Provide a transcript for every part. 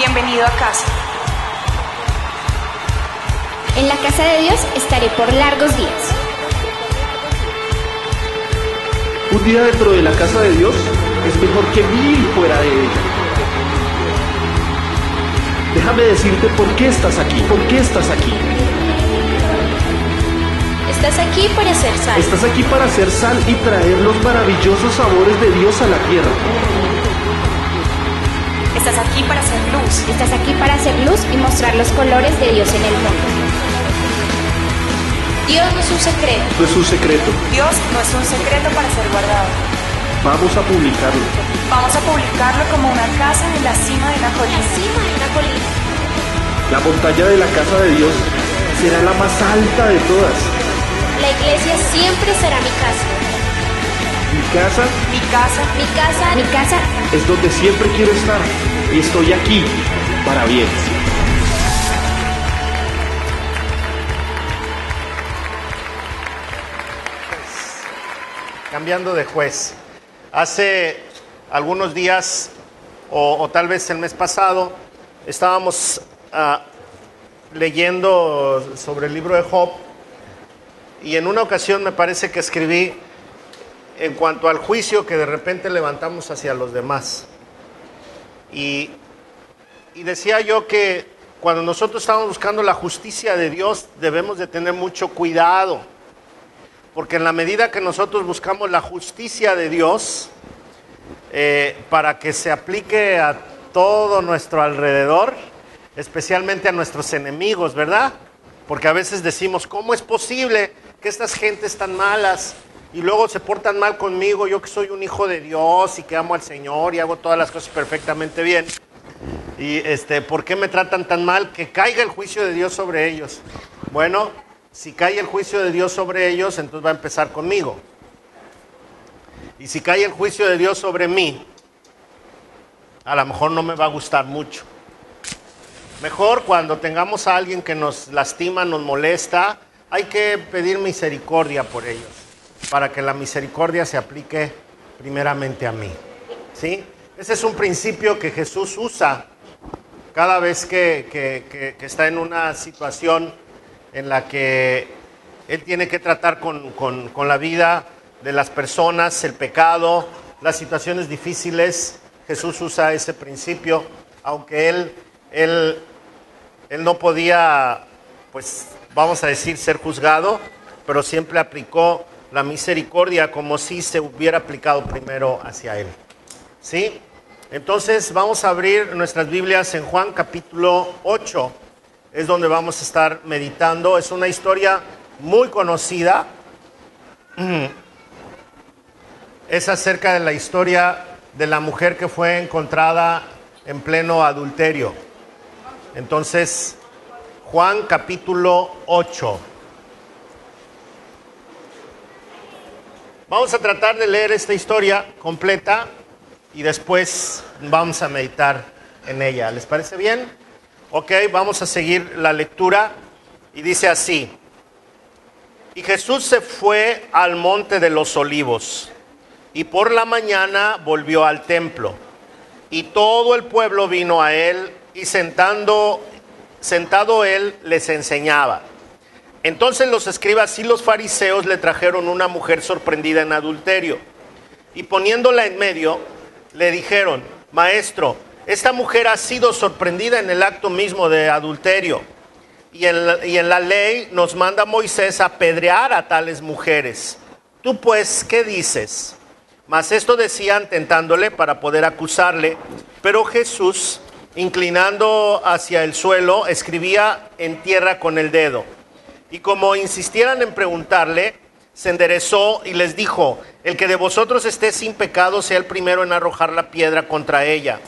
Bienvenido a casa. En la casa de Dios estaré por largos días. Un día dentro de la casa de Dios es mejor que 1000 fuera de ella. Déjame decirte por qué estás aquí, por qué estás aquí. Estás aquí para ser sal. Estás aquí para hacer sal y traer los maravillosos sabores de Dios a la tierra. Estás aquí para hacer luz. Estás aquí para hacer luz y mostrar los colores de Dios en el mundo. Dios no es un secreto. No es un secreto. Dios no es un secreto para ser guardado. Vamos a publicarlo. Vamos a publicarlo como una casa en la cima de una colina. La montaña de la casa de Dios será la más alta de todas. La iglesia siempre será mi casa. Mi casa Mi casa. Mi casa. Mi casa. es donde siempre quiero estar y estoy aquí para bien. Cambiando de juez. Hace algunos días, o tal vez el mes pasado, estábamos leyendo sobre el libro de Job, y en una ocasión me parece que escribí en cuanto al juicio que de repente levantamos hacia los demás. Y decía yo que cuando nosotros estamos buscando la justicia de Dios, debemos de tener mucho cuidado. Porque en la medida que nosotros buscamos la justicia de Dios, para que se aplique a todo nuestro alrededor, especialmente a nuestros enemigos, ¿verdad? Porque a veces decimos, ¿cómo es posible que estas gentes tan malas y luego se portan mal conmigo, yo que soy un hijo de Dios y que amo al Señor y hago todas las cosas perfectamente bien? Y ¿por qué me tratan tan mal? Que caiga el juicio de Dios sobre ellos. Bueno, si cae el juicio de Dios sobre ellos, entonces va a empezar conmigo. Y si cae el juicio de Dios sobre mí, a lo mejor no me va a gustar mucho. Mejor cuando tengamos a alguien que nos lastima, nos molesta, hay que pedir misericordia por ellos, para que la misericordia se aplique primeramente a mí. ¿Sí? Ese es un principio que Jesús usa cada vez que está en una situación en la que Él tiene que tratar con la vida de las personas, el pecado, las situaciones difíciles. Jesús usa ese principio, aunque Él no podía, pues vamos a decir, ser juzgado, pero siempre aplicó la misericordia como si se hubiera aplicado primero hacia Él. ¿Sí? Entonces vamos a abrir nuestras Biblias en Juan capítulo 8. Es donde vamos a estar meditando. Es una historia muy conocida. Es acerca de la historia de la mujer que fue encontrada en pleno adulterio. Entonces, Juan capítulo 8. Vamos a tratar de leer esta historia completa y después vamos a meditar en ella. ¿Les parece bien? Ok, vamos a seguir la lectura y dice así: Y Jesús se fue al monte de los olivos y por la mañana volvió al templo y todo el pueblo vino a él y sentado él les enseñaba. Entonces los escribas y los fariseos le trajeron una mujer sorprendida en adulterio y poniéndola en medio le dijeron: Maestro, esta mujer ha sido sorprendida en el acto mismo de adulterio y en la ley nos manda Moisés apedrear a tales mujeres. Tú pues, ¿qué dices? Mas esto decían tentándole para poder acusarle, pero Jesús, inclinando hacia el suelo, escribía en tierra con el dedo. Y como insistieran en preguntarle, se enderezó y les dijo: El que de vosotros esté sin pecado sea el primero en arrojar la piedra contra ella.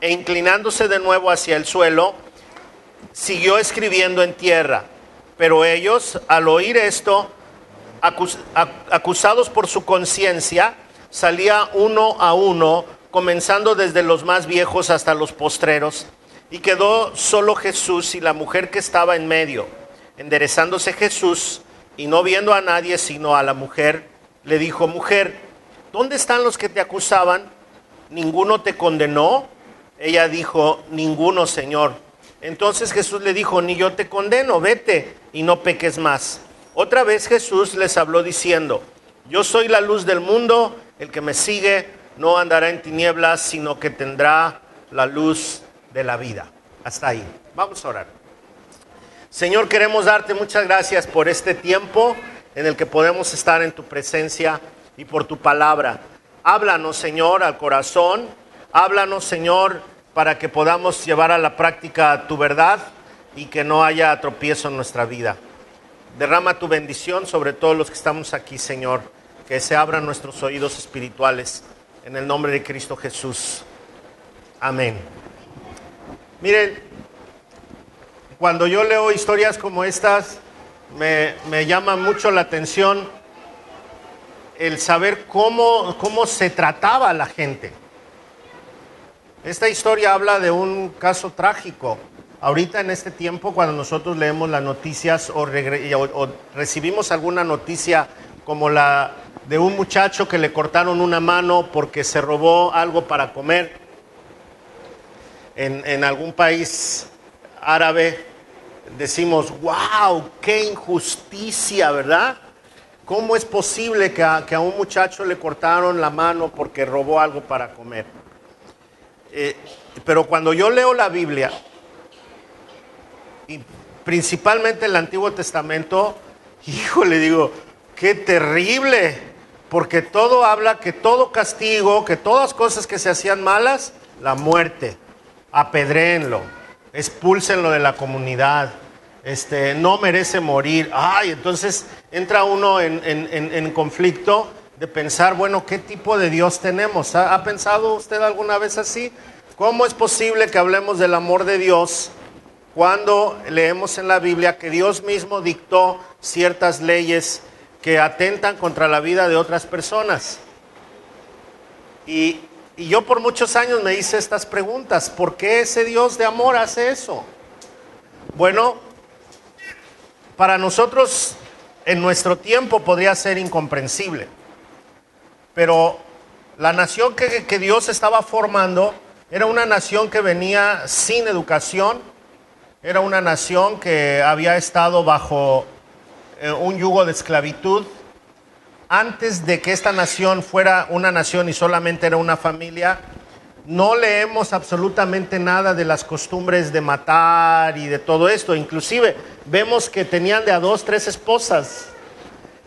E inclinándose de nuevo hacia el suelo, siguió escribiendo en tierra. Pero ellos, al oír esto, acusados por su conciencia, salía uno a uno, comenzando desde los más viejos hasta los postreros, y quedó solo Jesús y la mujer que estaba en medio. Enderezándose Jesús, y no viendo a nadie sino a la mujer, le dijo: Mujer, ¿dónde están los que te acusaban? ¿Ninguno te condenó? Ella dijo, ninguno, Señor. Entonces Jesús le dijo, ni yo te condeno, vete y no peques más. Otra vez Jesús les habló diciendo, yo soy la luz del mundo, el que me sigue no andará en tinieblas, sino que tendrá la luz de la vida. Hasta ahí. Vamos a orar. Señor, queremos darte muchas gracias por este tiempo en el que podemos estar en tu presencia y por tu palabra. Háblanos, Señor, al corazón. Háblanos, Señor, para que podamos llevar a la práctica tu verdad y que no haya tropiezo en nuestra vida. Derrama tu bendición sobre todos los que estamos aquí, Señor. Que se abran nuestros oídos espirituales. En el nombre de Cristo Jesús. Amén. Miren, cuando yo leo historias como estas, me llama mucho la atención el saber cómo se trataba a la gente. Esta historia habla de un caso trágico. Ahorita en este tiempo, cuando nosotros leemos las noticias o recibimos alguna noticia como la de un muchacho que le cortaron una mano porque se robó algo para comer en algún país árabe, decimos, wow, qué injusticia, ¿verdad? ¿Cómo es posible que a un muchacho le cortaron la mano porque robó algo para comer? Pero cuando yo leo la Biblia, y principalmente el Antiguo Testamento, híjole, digo, qué terrible, porque todo habla que todo castigo, que todas cosas que se hacían malas, la muerte, apedréenlo, expúlsenlo de la comunidad, no merece morir. Ay, entonces entra uno en conflicto de pensar, bueno, ¿qué tipo de Dios tenemos? ¿Ha pensado usted alguna vez así? ¿Cómo es posible que hablemos del amor de Dios cuando leemos en la Biblia que Dios mismo dictó ciertas leyes que atentan contra la vida de otras personas? Y yo por muchos años me hice estas preguntas. ¿Por qué ese Dios de amor hace eso? Bueno, para nosotros en nuestro tiempo podría ser incomprensible. Pero la nación que Dios estaba formando era una nación que venía sin educación. Era una nación que había estado bajo un yugo de esclavitud. Antes de que esta nación fuera una nación y solamente era una familia, no leemos absolutamente nada de las costumbres de matar y de todo esto. Inclusive vemos que tenían de a 2, 3 esposas.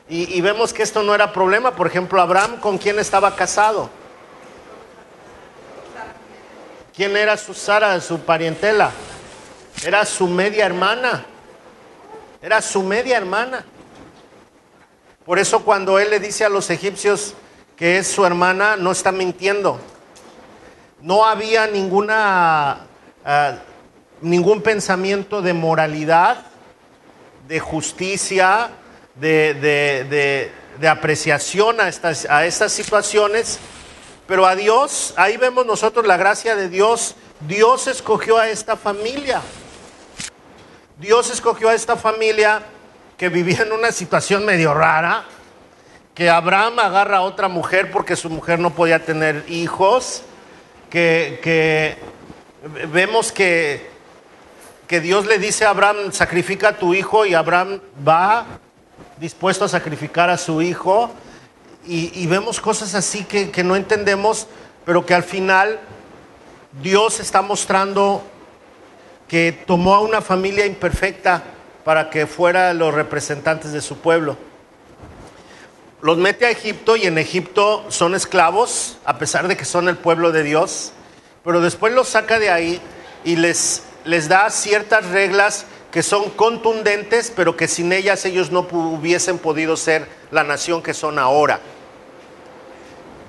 Y vemos que esto no era problema. Por ejemplo, Abraham, ¿con quién estaba casado? ¿Quién era su Sara, su parientela? Era su media hermana. Era su media hermana. Por eso cuando él le dice a los egipcios que es su hermana, no está mintiendo. No había ningún pensamiento de moralidad, de justicia, de apreciación a estas situaciones. Pero a Dios, ahí vemos nosotros la gracia de Dios. Dios escogió a esta familia. Dios escogió a esta familia que vivía en una situación medio rara, que Abraham agarra a otra mujer porque su mujer no podía tener hijos, que vemos que Dios le dice a Abraham, sacrifica a tu hijo, y Abraham va dispuesto a sacrificar a su hijo, y vemos cosas así que no entendemos, pero que al final Dios está mostrando que tomó a una familia imperfecta para que fueran los representantes de su pueblo. Los mete a Egipto y en Egipto son esclavos, a pesar de que son el pueblo de Dios, pero después los saca de ahí y les da ciertas reglas que son contundentes, pero que sin ellas ellos no hubiesen podido ser la nación que son ahora.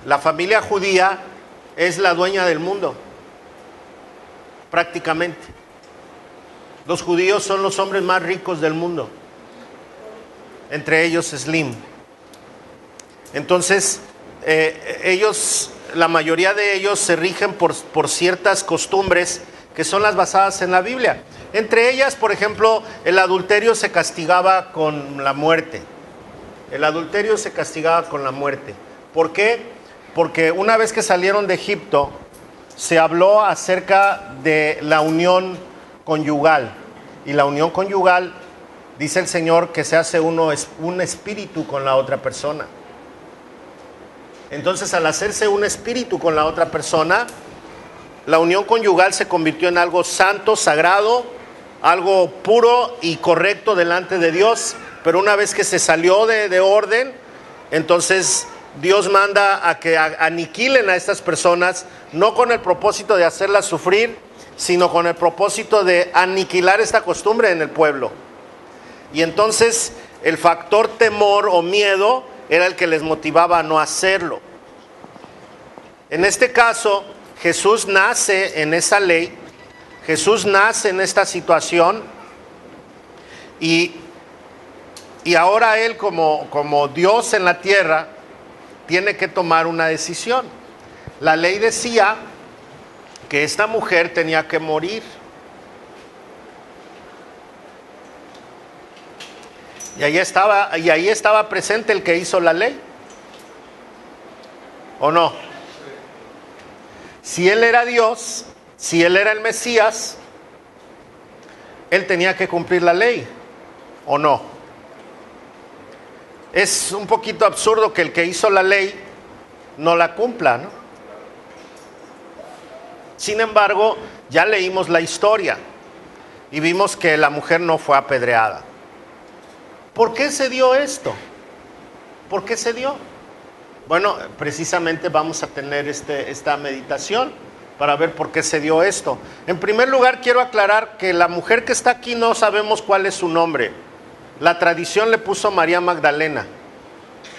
La familia judía es la dueña del mundo, prácticamente. Los judíos son los hombres más ricos del mundo, entre ellos Slim. Entonces, ellos, la mayoría de ellos se rigen por ciertas costumbres que son las basadas en la Biblia. Entre ellas, por ejemplo, el adulterio se castigaba con la muerte. El adulterio se castigaba con la muerte. ¿Por qué? Porque una vez que salieron de Egipto, se habló acerca de la unión conyugal. Y la unión conyugal, dice el Señor, que se hace uno un espíritu con la otra persona. Entonces, al hacerse un espíritu con la otra persona, la unión conyugal se convirtió en algo santo, sagrado, algo puro y correcto delante de Dios. Pero una vez que se salió de orden, entonces Dios manda a que aniquilen a estas personas, no con el propósito de hacerlas sufrir, sino con el propósito de aniquilar esta costumbre en el pueblo. Y entonces el factor temor o miedo era el que les motivaba a no hacerlo. En este caso, Jesús nace en esa ley, Jesús nace en esta situación, y ahora Él como Dios en la tierra tiene que tomar una decisión. La ley decía que esta mujer tenía que morir. Y ahí estaba presente el que hizo la ley, ¿o no? Si Él era Dios, si Él era el Mesías, Él tenía que cumplir la ley, ¿o no? Es un poquito absurdo que el que hizo la ley no la cumpla, ¿no? Sin embargo, ya leímos la historia y vimos que la mujer no fue apedreada. ¿Por qué se dio esto? ¿Por qué se dio? Bueno, precisamente vamos a tener esta meditación para ver por qué se dio esto. En primer lugar, quiero aclarar que la mujer que está aquí no sabemos cuál es su nombre. La tradición le puso María Magdalena,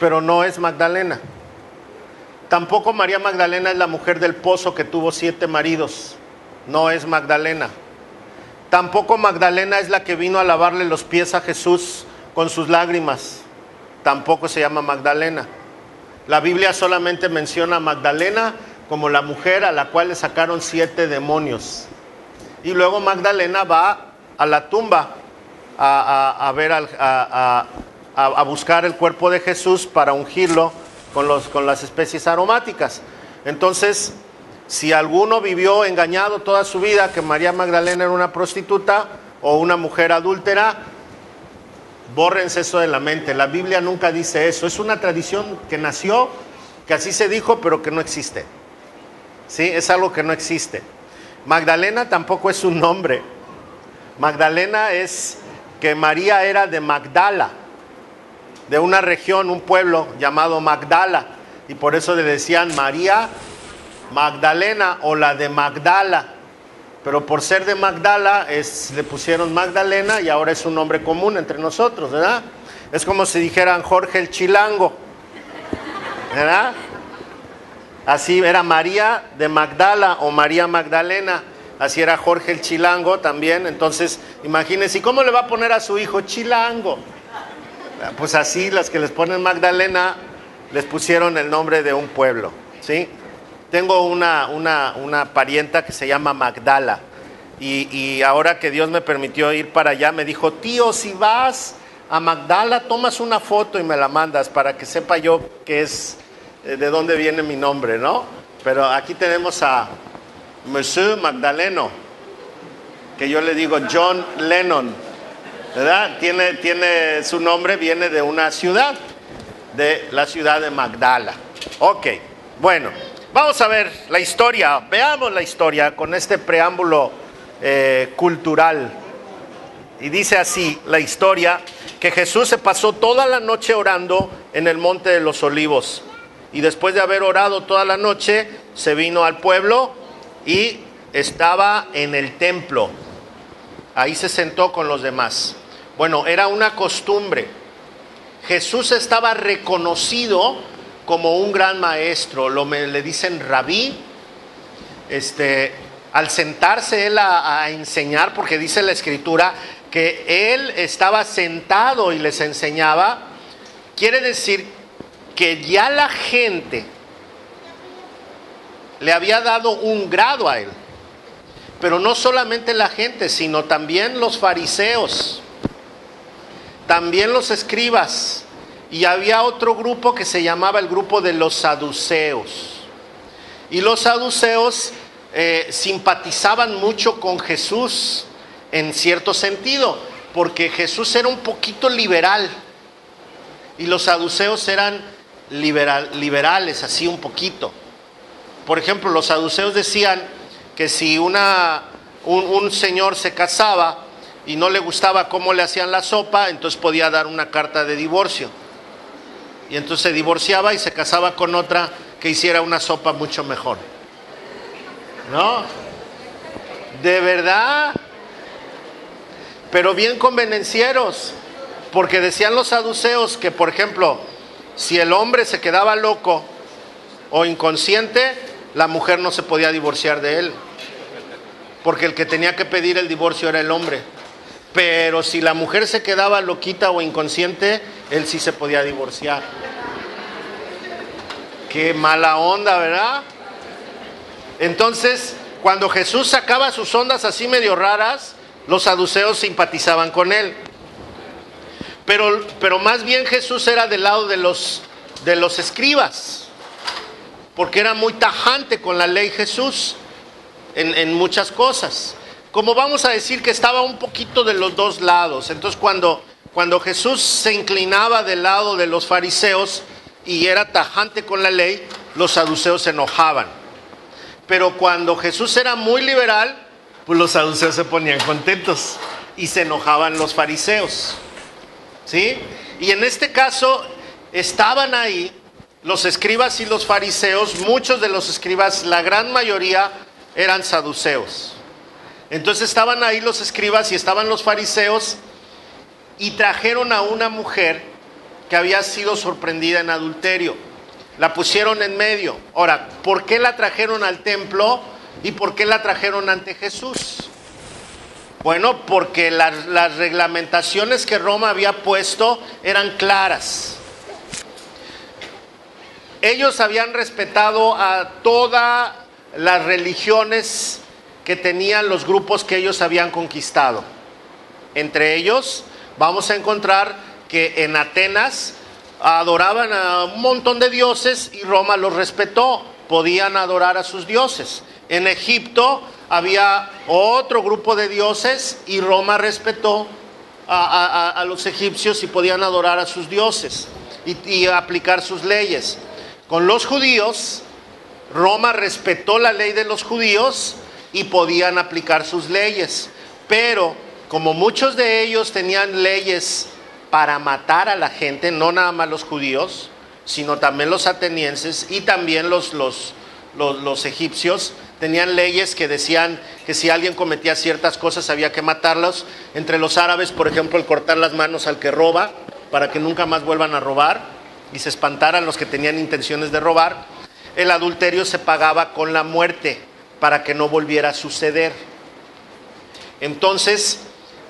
pero no es Magdalena. Tampoco María Magdalena es la mujer del pozo que tuvo 7 maridos. No es Magdalena. Tampoco Magdalena es la que vino a lavarle los pies a Jesús con sus lágrimas. Tampoco se llama Magdalena. La Biblia solamente menciona a Magdalena como la mujer a la cual le sacaron 7 demonios. Y luego Magdalena va a la tumba a buscar el cuerpo de Jesús para ungirlo con las especies aromáticas. Entonces, si alguno vivió engañado toda su vida que María Magdalena era una prostituta o una mujer adúltera, bórrense eso de la mente. La Biblia nunca dice eso. Es una tradición que nació, que así se dijo, pero que no existe. ¿Sí? Es algo que no existe. Magdalena tampoco es un nombre. Magdalena es que María era de Magdala, de una región, un pueblo llamado Magdala, y por eso le decían María Magdalena o la de Magdala. Pero por ser de Magdala le pusieron Magdalena y ahora es un nombre común entre nosotros, ¿verdad? Es como si dijeran Jorge el Chilango, ¿verdad? Así era María de Magdala o María Magdalena, así era Jorge el Chilango también. Entonces, imagínense, ¿cómo le va a poner a su hijo Chilango? Pues así las que les ponen Magdalena les pusieron el nombre de un pueblo, ¿sí? Tengo una parienta que se llama Magdala y ahora que Dios me permitió ir para allá, me dijo: tío, si vas a Magdala, tomas una foto y me la mandas para que sepa yo que es, de dónde viene mi nombre, ¿no? Pero aquí tenemos a Monsieur Magdaleno, que yo le digo John Lennon, ¿verdad? Tiene su nombre, viene de una ciudad, de la ciudad de Magdala. Ok, bueno. Vamos a ver la historia, veamos la historia con este preámbulo cultural. Y dice así la historia, que Jesús se pasó toda la noche orando en el Monte de los Olivos. Y después de haber orado toda la noche, se vino al pueblo y estaba en el templo. Ahí se sentó con los demás. Bueno, era una costumbre. Jesús estaba reconocido como un gran maestro, le dicen rabí. Al sentarse él a enseñar, porque dice la escritura que él estaba sentado y les enseñaba, quiere decir que ya la gente le había dado un grado a él. Pero no solamente la gente, sino también los fariseos, también los escribas. Y había otro grupo que se llamaba el grupo de los saduceos. Y los saduceos simpatizaban mucho con Jesús en cierto sentido, porque Jesús era un poquito liberal y los saduceos eran liberales, así un poquito. Por ejemplo, los saduceos decían que si un señor se casaba y no le gustaba cómo le hacían la sopa, entonces podía dar una carta de divorcio. Y entonces se divorciaba y se casaba con otra que hiciera una sopa mucho mejor. ¿No? ¿De verdad? Pero bien convenencieros, porque decían los saduceos que, por ejemplo, si el hombre se quedaba loco o inconsciente, la mujer no se podía divorciar de él, porque el que tenía que pedir el divorcio era el hombre. Pero si la mujer se quedaba loquita o inconsciente, él sí se podía divorciar. Qué mala onda, ¿verdad? Entonces, cuando Jesús sacaba sus ondas así medio raras, los saduceos simpatizaban con él. Pero más bien Jesús era del lado de los escribas, porque era muy tajante con la ley Jesús en muchas cosas. Como vamos a decir que estaba un poquito de los dos lados. Entonces cuando Jesús se inclinaba del lado de los fariseos y era tajante con la ley, los saduceos se enojaban. Pero cuando Jesús era muy liberal, pues los saduceos se ponían contentos y se enojaban los fariseos. ¿Sí? Y en este caso estaban ahí los escribas y los fariseos. Muchos de los escribas, la gran mayoría, eran saduceos. Entonces estaban ahí los escribas y estaban los fariseos, y trajeron a una mujer que había sido sorprendida en adulterio. La pusieron en medio. Ahora, ¿por qué la trajeron al templo y por qué la trajeron ante Jesús? Bueno, porque las reglamentaciones que Roma había puesto eran claras. Ellos habían respetado a todas las religiones que tenían los grupos que ellos habían conquistado. Entre ellos vamos a encontrar que en Atenas adoraban a un montón de dioses y Roma los respetó, podían adorar a sus dioses. En Egipto había otro grupo de dioses y Roma respetó a los egipcios y podían adorar a sus dioses y aplicar sus leyes. Con los judíos, Roma respetó la ley de los judíos y podían aplicar sus leyes. Pero como muchos de ellos tenían leyes para matar a la gente, no nada más los judíos, sino también los atenienses y también los egipcios, tenían leyes que decían que si alguien cometía ciertas cosas había que matarlos. Entre los árabes, por ejemplo, el cortar las manos al que roba, para que nunca más vuelvan a robar y se espantaran los que tenían intenciones de robar. El adulterio se pagaba con la muerte para que no volviera a suceder. Entonces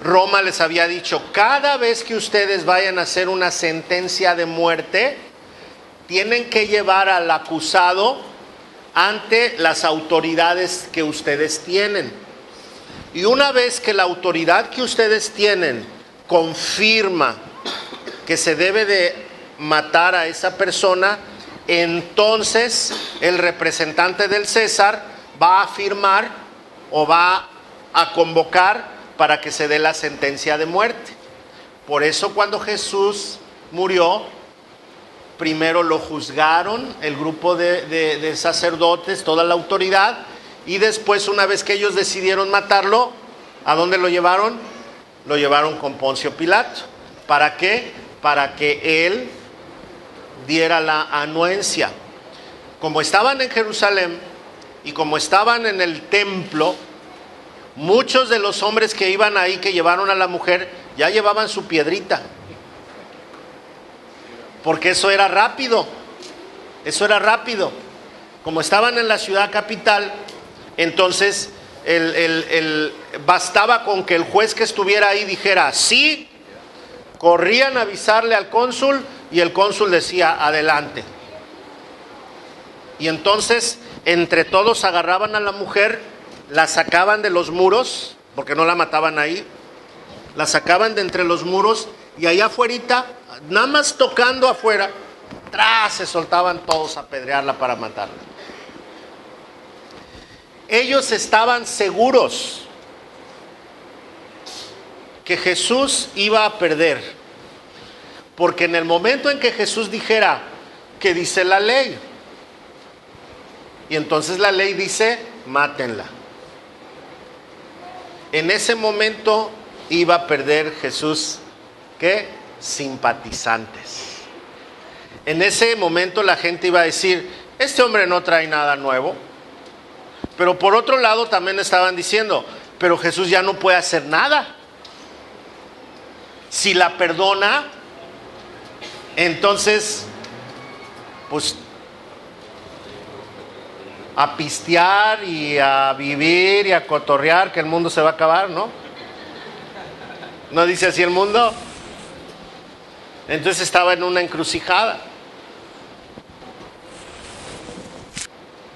Roma les había dicho: cada vez que ustedes vayan a hacer una sentencia de muerte, tienen que llevar al acusado ante las autoridades que ustedes tienen. Y una vez que la autoridad que ustedes tienen confirma que se debe de matar a esa persona, entonces el representante del César va a firmar o va a convocar para que se dé la sentencia de muerte. Por eso cuando Jesús murió, primero lo juzgaron el grupo de sacerdotes, toda la autoridad, y después, una vez que ellos decidieron matarlo, ¿a dónde lo llevaron? Lo llevaron con Poncio Pilato. ¿Para qué? Para que él diera la anuencia. Como estaban en Jerusalén y como estaban en el templo, muchos de los hombres que iban ahí, que llevaron a la mujer, ya llevaban su piedrita, porque eso era rápido. Como estaban en la ciudad capital, entonces bastaba con que el juez que estuviera ahí dijera sí, corrían a avisarle al cónsul y el cónsul decía adelante. Y entonces entre todos agarraban a la mujer, la sacaban de los muros, porque no la mataban ahí, la sacaban de entre los muros, y allá afuerita, nada más tocando afuera, tras se soltaban todos a apedrearla para matarla. Ellos estaban seguros que Jesús iba a perder, porque en el momento en que Jesús dijera, ¿qué dice la ley? Y entonces la ley dice, mátenla. En ese momento iba a perder Jesús, ¿qué? Simpatizantes. En ese momento la gente iba a decir, este hombre no trae nada nuevo. Pero por otro lado también estaban diciendo, pero Jesús ya no puede hacer nada. Si la perdona, entonces, pues, a pistear y a vivir y a cotorrear, que el mundo se va a acabar, ¿no? ¿No dice así el mundo? Entonces estaba en una encrucijada.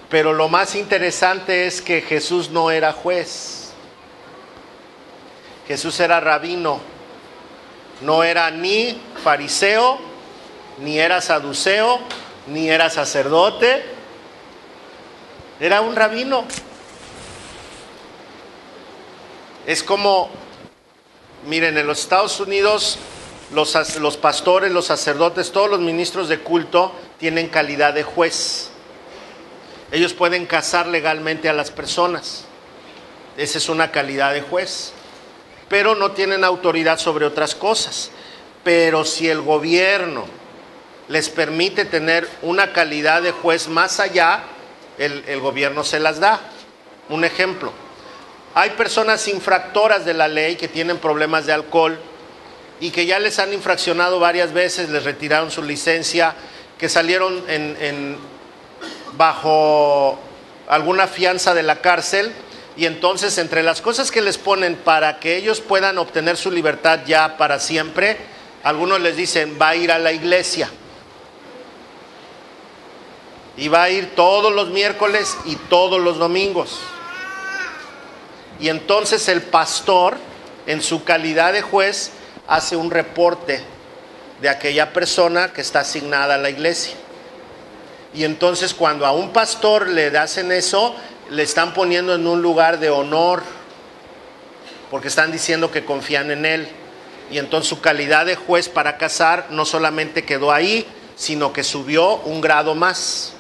Pero lo más interesante es que Jesús no era juez. Jesús era rabino. No era ni fariseo, ni era saduceo, ni era sacerdote. Era un rabino. Es como, miren, en los Estados Unidos, los pastores, los sacerdotes, todos los ministros de culto tienen calidad de juez. Ellos pueden casar legalmente a las personas. Esa es una calidad de juez. Pero no tienen autoridad sobre otras cosas. Pero si el gobierno les permite tener una calidad de juez más allá, el gobierno se las da. Un ejemplo. Hay personas infractoras de la ley que tienen problemas de alcohol y que ya les han infraccionado varias veces, les retiraron su licencia, que salieron bajo alguna fianza de la cárcel, y entonces entre las cosas que les ponen para que ellos puedan obtener su libertad ya para siempre, algunos les dicen, va a ir a la iglesia y va a ir todos los miércoles y todos los domingos. Y entonces el pastor, en su calidad de juez, hace un reporte de aquella persona que está asignada a la iglesia. Y entonces cuando a un pastor le hacen eso, le están poniendo en un lugar de honor, porque están diciendo que confían en él. Y entonces su calidad de juez para casar no solamente quedó ahí, sino que subió un grado más.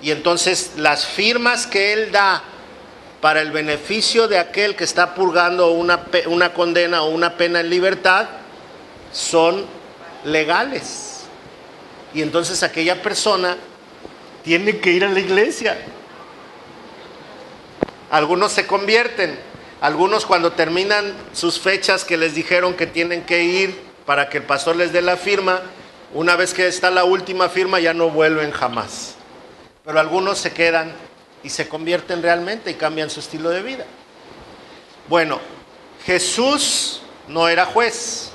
Y entonces las firmas que él da para el beneficio de aquel que está purgando una condena o una pena en libertad son legales. Y entonces aquella persona tiene que ir a la iglesia. Algunos se convierten, algunos cuando terminan sus fechas que les dijeron que tienen que ir para que el pastor les dé la firma, una vez que está la última firma ya no vuelven jamás. Pero algunos se quedan y se convierten realmente y cambian su estilo de vida. Bueno, Jesús no era juez,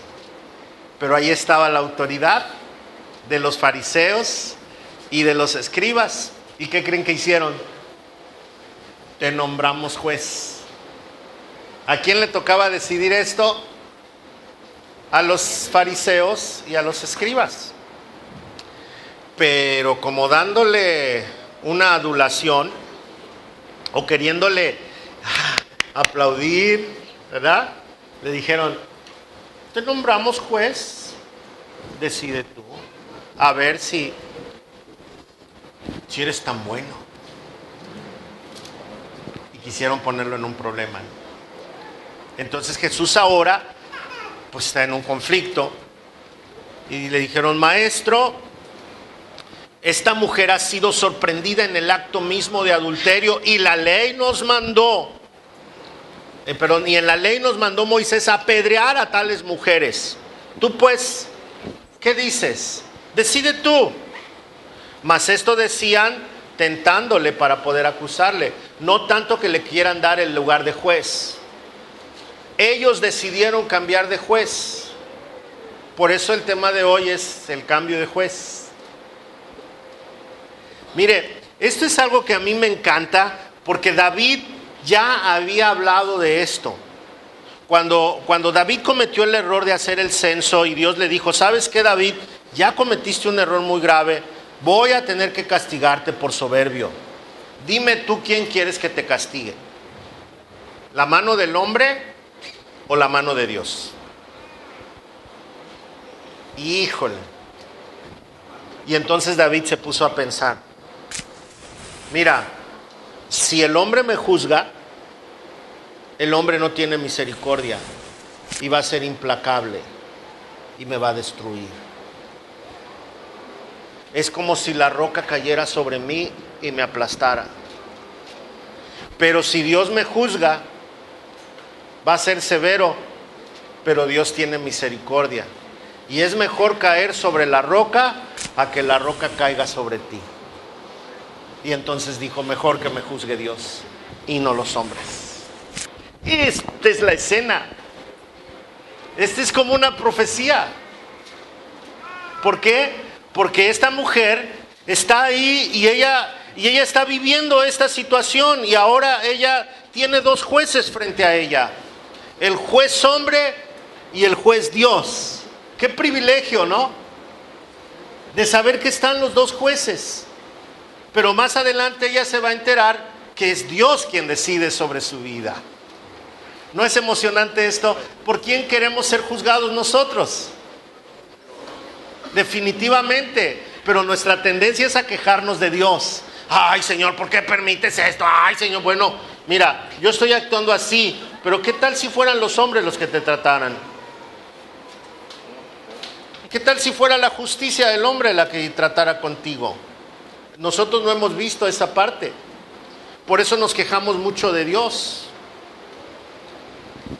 pero ahí estaba la autoridad de los fariseos y de los escribas. ¿Y qué creen que hicieron? Te nombramos juez. ¿A quién le tocaba decidir esto? A los fariseos y a los escribas. Pero como dándole una adulación o queriéndole aplaudir, ¿verdad? Le dijeron, te nombramos juez, decide tú, a ver si eres tan bueno. Y quisieron ponerlo en un problema. Entonces Jesús ahora pues está en un conflicto y le dijeron, maestro, esta mujer ha sido sorprendida en el acto mismo de adulterio y la ley nos mandó, y en la ley nos mandó Moisés a apedrear a tales mujeres. Tú pues, ¿qué dices? Decide tú. Mas esto decían tentándole para poder acusarle, no tanto que le quieran dar el lugar de juez. Ellos decidieron cambiar de juez. Por eso el tema de hoy es el cambio de juez. Mire, esto es algo que a mí me encanta porque David ya había hablado de esto. Cuando David cometió el error de hacer el censo y Dios le dijo, ¿sabes qué, David? Ya cometiste un error muy grave, voy a tener que castigarte por soberbio. Dime tú quién quieres que te castigue, ¿la mano del hombre o la mano de Dios? Híjole. Y entonces David se puso a pensar, mira, si el hombre me juzga, el hombre no tiene misericordia y va a ser implacable y me va a destruir. Es como si la roca cayera sobre mí y me aplastara. Pero si Dios me juzga, va a ser severo, pero Dios tiene misericordia. Y es mejor caer sobre la roca a que la roca caiga sobre ti. Y entonces dijo, mejor que me juzgue Dios y no los hombres. Esta es la escena. Esta es como una profecía. ¿Por qué? Porque esta mujer está ahí y ella está viviendo esta situación, y ahora ella tiene dos jueces frente a ella: el juez hombre y el juez Dios. Qué privilegio, ¿no? De saber que están los dos jueces. Pero más adelante ella se va a enterar que es Dios quien decide sobre su vida. ¿No es emocionante esto? ¿Por quién queremos ser juzgados nosotros? Definitivamente. Pero nuestra tendencia es a quejarnos de Dios. Ay, Señor, ¿por qué permites esto? Ay, Señor, bueno, mira, yo estoy actuando así, pero ¿qué tal si fueran los hombres los que te trataran? ¿Qué tal si fuera la justicia del hombre la que tratara contigo? Nosotros no hemos visto esa parte. Por eso nos quejamos mucho de Dios.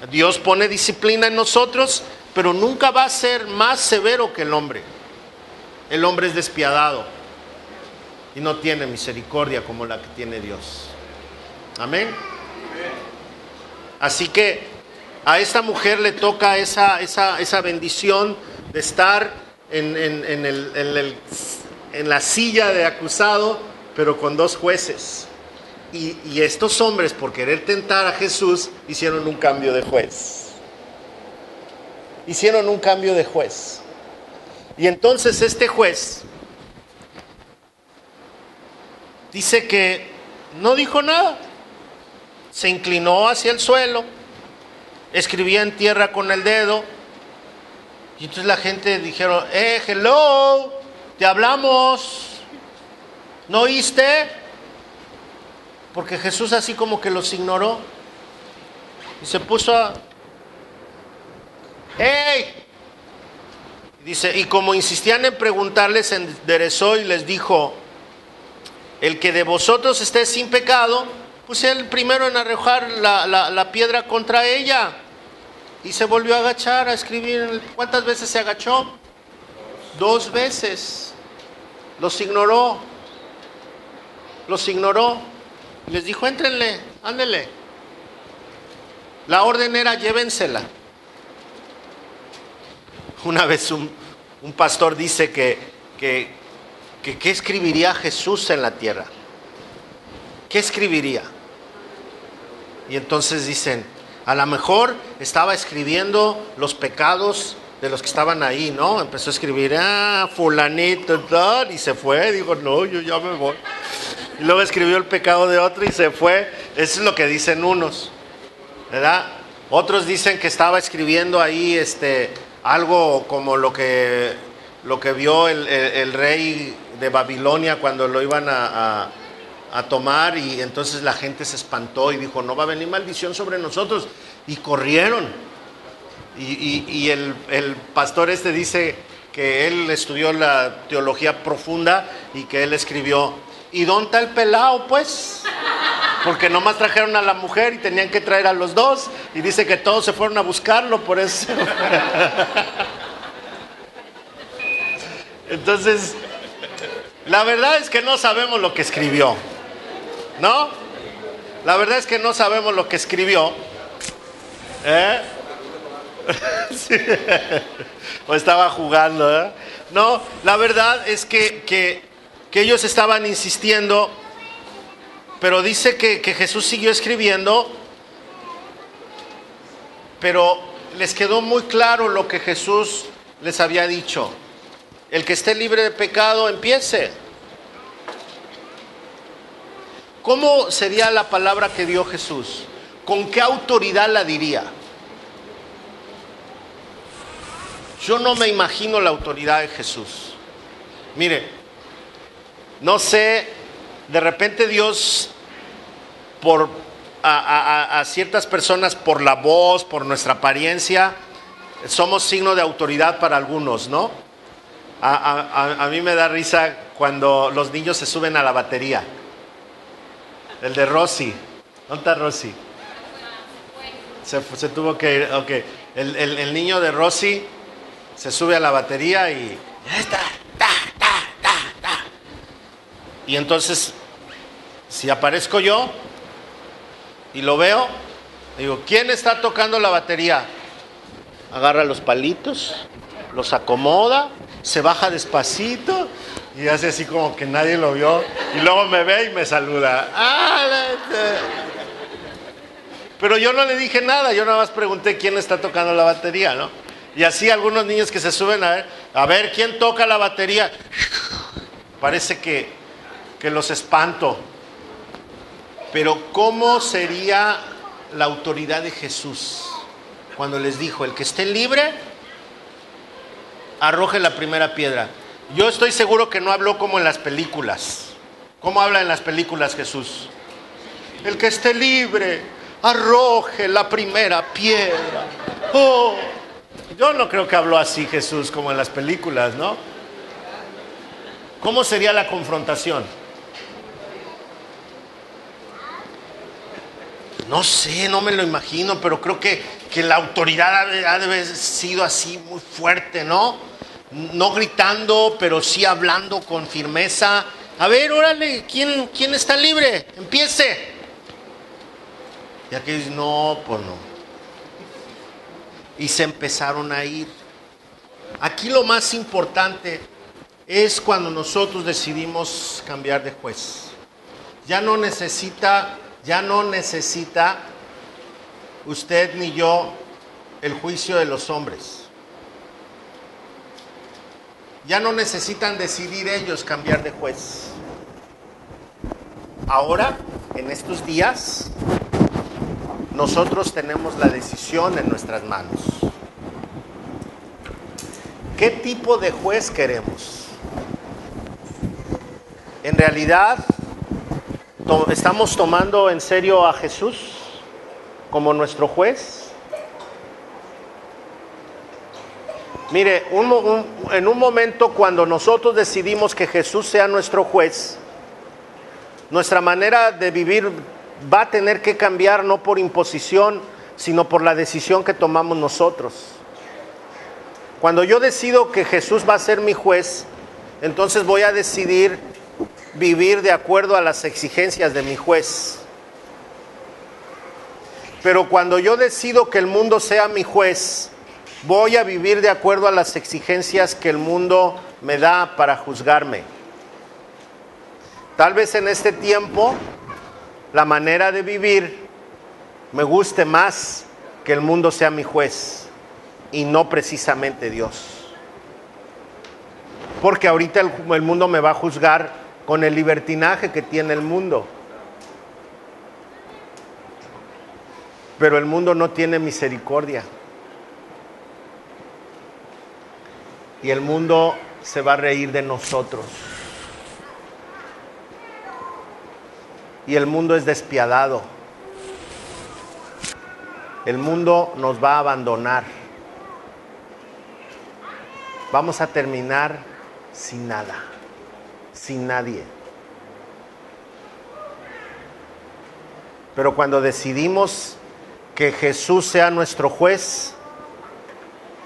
Dios pone disciplina en nosotros, pero nunca va a ser más severo que el hombre. El hombre es despiadado y no tiene misericordia como la que tiene Dios. Amén. Así que a esta mujer le toca esa bendición de estar en la silla de acusado, pero con dos jueces. Y estos hombres, por querer tentar a Jesús, hicieron un cambio de juez. Hicieron un cambio de juez. Y entonces este juez dice que no dijo nada. Se inclinó hacia el suelo, escribía en tierra con el dedo. Y entonces la gente dijeron, hello, te hablamos, ¿no oíste? Porque Jesús así como que los ignoró y se puso a, ¡hey! Dice, y como insistían en preguntarles, se enderezó y les dijo, el que de vosotros esté sin pecado, pues el primero en arrojar la piedra contra ella. Y se volvió a agachar a escribir. ¿Cuántas veces se agachó? 2 veces. Los ignoró. Les dijo, éntrenle, ándele. La orden era, llévensela. Una vez un pastor dice que ¿qué escribiría Jesús en la tierra? ¿Qué escribiría? Y entonces dicen, a lo mejor estaba escribiendo los pecados de los que estaban ahí, ¿no? Empezó a escribir, fulanito, tal, y se fue. Dijo, no, yo ya me voy. Y luego escribió el pecado de otro y se fue. Eso es lo que dicen unos, ¿verdad? Otros dicen que estaba escribiendo ahí algo como lo que vio el rey de Babilonia cuando lo iban a tomar, y entonces la gente se espantó y dijo, no va a venir maldición sobre nosotros, y corrieron. Y el pastor dice que él estudió la teología profunda y que él escribió, ¿y dónde está el pelao, pues? Porque nomás trajeron a la mujer y tenían que traer a los dos, y dice que todos se fueron a buscarlo, por eso. Entonces, la verdad es que no sabemos lo que escribió, ¿no? La verdad es que no sabemos lo que escribió. Sí. O estaba jugando, ¿eh? No, la verdad es que ellos estaban insistiendo, pero dice que Jesús siguió escribiendo, pero les quedó muy claro lo que Jesús les había dicho. El que esté libre de pecado, empiece. ¿Cómo sería la palabra que dio Jesús? ¿Con qué autoridad la diría? Yo no me imagino la autoridad de Jesús. Mire, no sé, de repente Dios, a ciertas personas, por la voz, por nuestra apariencia, somos signo de autoridad para algunos, ¿no? A mí me da risa cuando los niños se suben a la batería. El de Rosy. ¿Dónde está Rosy? Se tuvo que ir. Ok. El niño de Rosy se sube a la batería y... Y entonces, si aparezco yo y lo veo, digo, ¿quién está tocando la batería? Agarra los palitos, los acomoda, se baja despacito y hace así como que nadie lo vio, y luego me ve y me saluda. Pero yo no le dije nada, yo nada más pregunté quién está tocando la batería, ¿no? Y así algunos niños que se suben a ver quién toca la batería. Parece que los espanto. Pero ¿cómo sería la autoridad de Jesús cuando les dijo, el que esté libre, arroje la primera piedra? Yo estoy seguro que no habló como en las películas. ¿Cómo habla en las películas Jesús? El que esté libre, arroje la primera piedra. Oh, yo no creo que habló así Jesús como en las películas, ¿no? ¿Cómo sería la confrontación? No sé, no me lo imagino, pero creo que la autoridad ha de haber sido así muy fuerte, ¿no? No gritando, pero sí hablando con firmeza. A ver, órale, ¿quién está libre? Empiece. Y aquellos dicen, no, pues no. Y se empezaron a ir. Aquí lo más importante es cuando nosotros decidimos cambiar de juez. Ya no necesita usted ni yo el juicio de los hombres. Ya no necesitan decidir ellos cambiar de juez. Ahora, en estos días, nosotros tenemos la decisión en nuestras manos. ¿Qué tipo de juez queremos? En realidad, ¿estamos tomando en serio a Jesús como nuestro juez? Mire, en un momento cuando nosotros decidimos que Jesús sea nuestro juez, nuestra manera de vivir va a tener que cambiar, no por imposición, sino por la decisión que tomamos nosotros. Cuando yo decido que Jesús va a ser mi juez, entonces voy a decidir vivir de acuerdo a las exigencias de mi juez. Pero cuando yo decido que el mundo sea mi juez, voy a vivir de acuerdo a las exigencias que el mundo me da para juzgarme. Tal vez en este tiempo la manera de vivir me guste más que el mundo sea mi juez y no precisamente Dios. Porque ahorita el mundo me va a juzgar con el libertinaje que tiene el mundo. Pero el mundo no tiene misericordia. Y el mundo se va a reír de nosotros. Y el mundo es despiadado. El mundo nos va a abandonar. Vamos a terminar sin nada, sin nadie. Pero cuando decidimos que Jesús sea nuestro juez,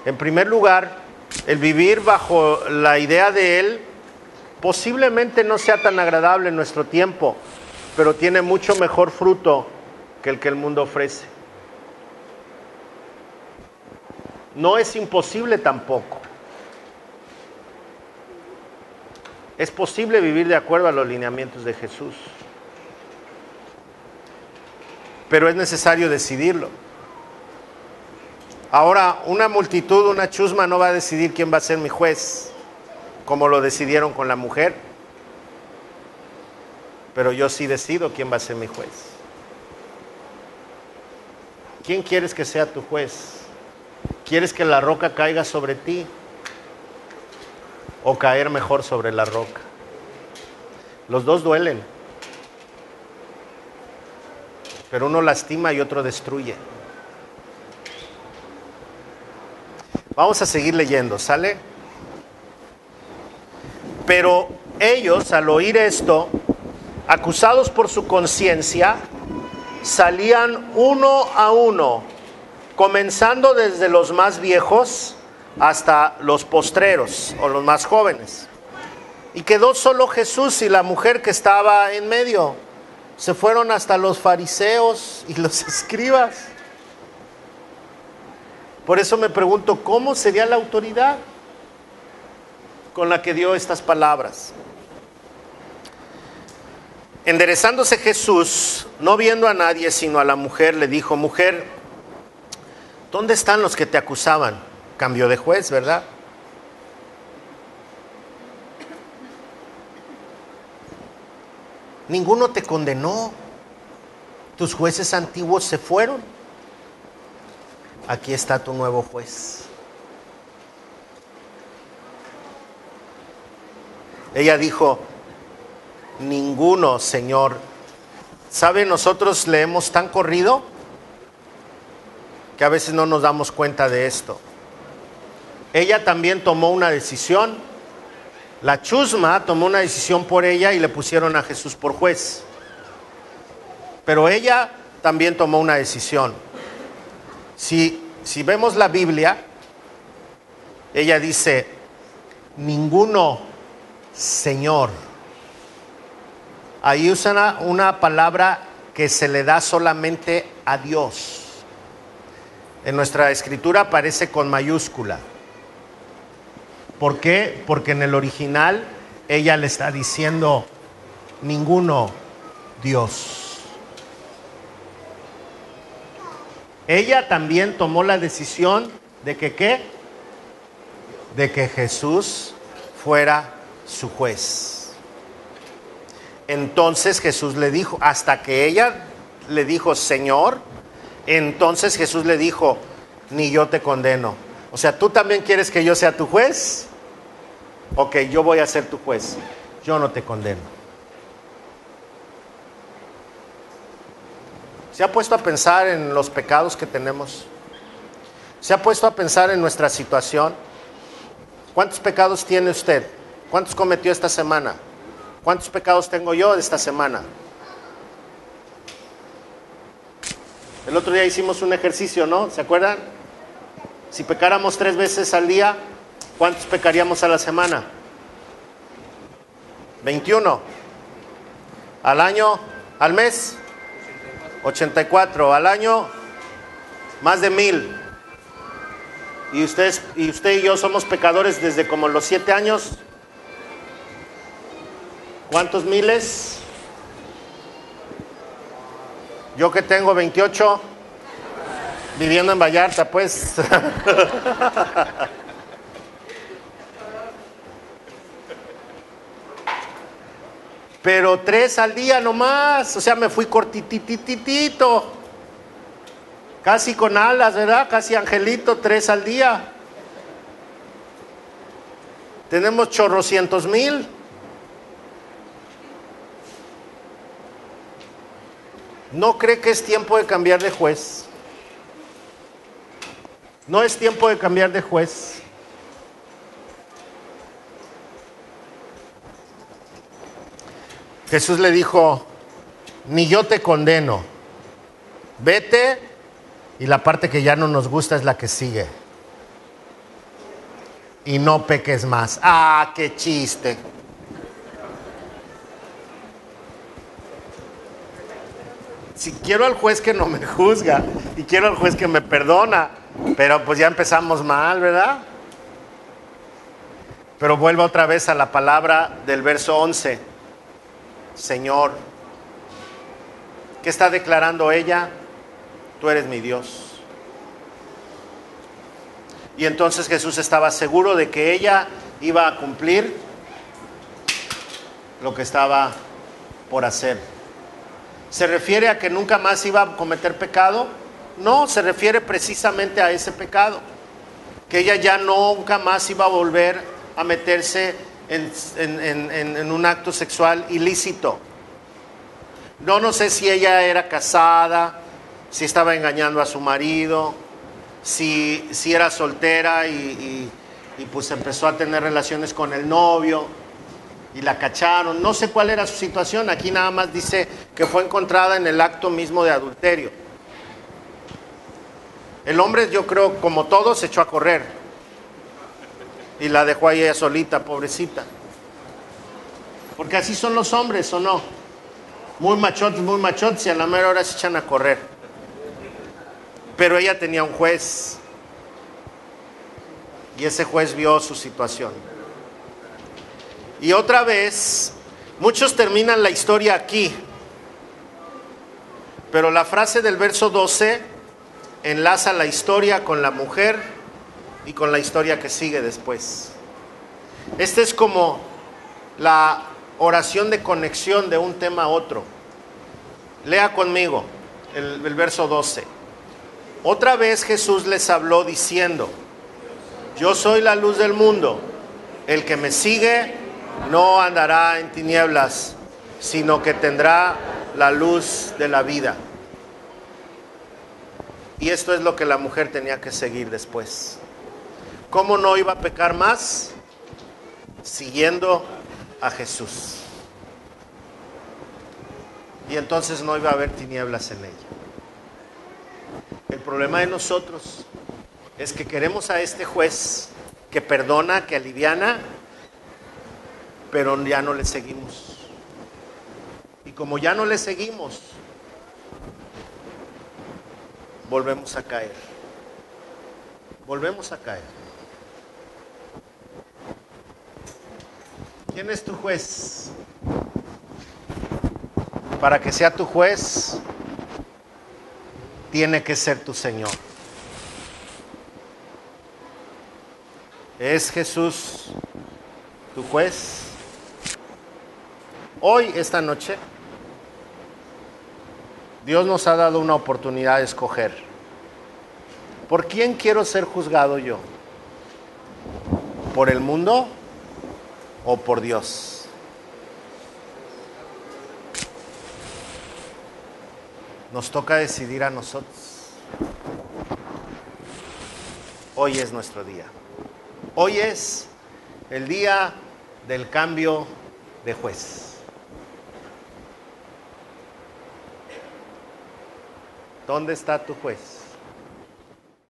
en primer lugar, el vivir bajo la idea de Él posiblemente no sea tan agradable en nuestro tiempo, pero tiene mucho mejor fruto que el mundo ofrece. No es imposible tampoco. Es posible vivir de acuerdo a los lineamientos de Jesús. Pero es necesario decidirlo. Ahora, una multitud, una chusma no va a decidir quién va a ser mi juez, como lo decidieron con la mujer. pero yo sí decido quién va a ser mi juez. ¿Quién quieres que sea tu juez? ¿Quieres que la roca caiga sobre ti o caer mejor sobre la roca? Los dos duelen, pero uno lastima y otro destruye. Vamos a seguir leyendo, ¿sale? Pero ellos, al oír esto, acusados por su conciencia, salían uno a uno, comenzando desde los más viejos hasta los postreros o los más jóvenes. Y quedó solo Jesús y la mujer que estaba en medio. Se fueron hasta los fariseos y los escribas. Por eso me pregunto, ¿cómo sería la autoridad con la que dio estas palabras? Enderezándose Jesús, no viendo a nadie sino a la mujer, le dijo: mujer, ¿dónde están los que te acusaban? Cambió de juez, ¿verdad? Ninguno te condenó. Tus jueces antiguos se fueron. Aquí está tu nuevo juez. Ella dijo: ninguno, Señor. ¿Sabe? Nosotros leemos tan corrido que a veces no nos damos cuenta de esto. Ella también tomó una decisión. La chusma tomó una decisión por ella y le pusieron a Jesús por juez. Pero ella también tomó una decisión. Si vemos la Biblia, ella dice: ninguno, Señor. Ahí usa una palabra que se le da solamente a Dios. En nuestra escritura aparece con mayúscula. ¿Por qué? Porque en el original ella le está diciendo: ninguno, Dios. Ella también tomó la decisión de que ¿qué? De que Jesús fuera su juez. Entonces Jesús le dijo, hasta que ella le dijo: Señor, entonces Jesús le dijo: ni yo te condeno. O sea, ¿tú también quieres que yo sea tu juez? Ok, yo voy a ser tu juez. Yo no te condeno. ¿Se ha puesto a pensar en los pecados que tenemos? ¿Se ha puesto a pensar en nuestra situación? ¿Cuántos pecados tiene usted? ¿Cuántos cometió esta semana? ¿Cuántos pecados tengo yo de esta semana? El otro día hicimos un ejercicio, ¿no? ¿Se acuerdan? Si pecáramos 3 veces al día, ¿cuántos pecaríamos a la semana? 21. ¿Al año? ¿Al mes? 84. ¿Al año? Más de 1000. Y usted y yo somos pecadores desde como los 7 años. ¿Cuántos miles? Yo que tengo 28, viviendo en Vallarta, pues. Pero 3 al día nomás, o sea, me fui cortitititito. Casi con alas, ¿verdad? Casi angelito, 3 al día. Tenemos chorrocientos mil. ¿No cree que es tiempo de cambiar de juez? No es tiempo de cambiar de juez. Jesús le dijo: ni yo te condeno. Vete. Y la parte que ya no nos gusta es la que sigue. Y no peques más. ¡Ah, qué chiste! Si quiero al juez que no me juzga y quiero al juez que me perdona, pero pues ya empezamos mal, ¿verdad? Pero vuelvo otra vez a la palabra del verso 11. Señor. ¿Qué está declarando ella? Tú eres mi Dios. Y entonces Jesús estaba seguro de que ella iba a cumplir lo que estaba por hacer. ¿Se refiere a que nunca más iba a cometer pecado? No, se refiere precisamente a ese pecado, que ella ya nunca más iba a volver a meterse en un acto sexual ilícito. No sé si ella era casada, si estaba engañando a su marido, si era soltera y pues empezó a tener relaciones con el novio y la cacharon. No sé cuál era su situación. Aquí nada más dice que fue encontrada en el acto mismo de adulterio. El hombre, yo creo, como todo, se echó a correr y la dejó ahí ella solita, pobrecita. Porque así son los hombres, ¿o no? Muy machotes, y a la mera hora se echan a correr. Pero ella tenía un juez, y ese juez vio su situación. Y otra vez, muchos terminan la historia aquí, pero la frase del verso 12 enlaza la historia con la mujer y con la historia que sigue después. Esta es como la oración de conexión de un tema a otro. Lea conmigo el verso 12. Otra vez Jesús les habló diciendo: yo soy la luz del mundo. El que me sigue no andará en tinieblas, sino que tendrá la luz de la vida. Y esto es lo que la mujer tenía que seguir después. ¿Cómo no iba a pecar más? Siguiendo a Jesús. Y entonces no iba a haber tinieblas en ella. El problema de nosotros es que queremos a este juez que perdona, que aliviana, pero ya no le seguimos. Y como ya no le seguimos, volvemos a caer. Volvemos a caer. ¿Quién es tu juez? Para que sea tu juez, tiene que ser tu Señor. ¿Es Jesús tu juez? Hoy, esta noche, Dios nos ha dado una oportunidad de escoger. ¿Por quién quiero ser juzgado yo? ¿Por el mundo o por Dios? Nos toca decidir a nosotros. Hoy es nuestro día. Hoy es el día del cambio de juez. ¿Dónde está tu juez?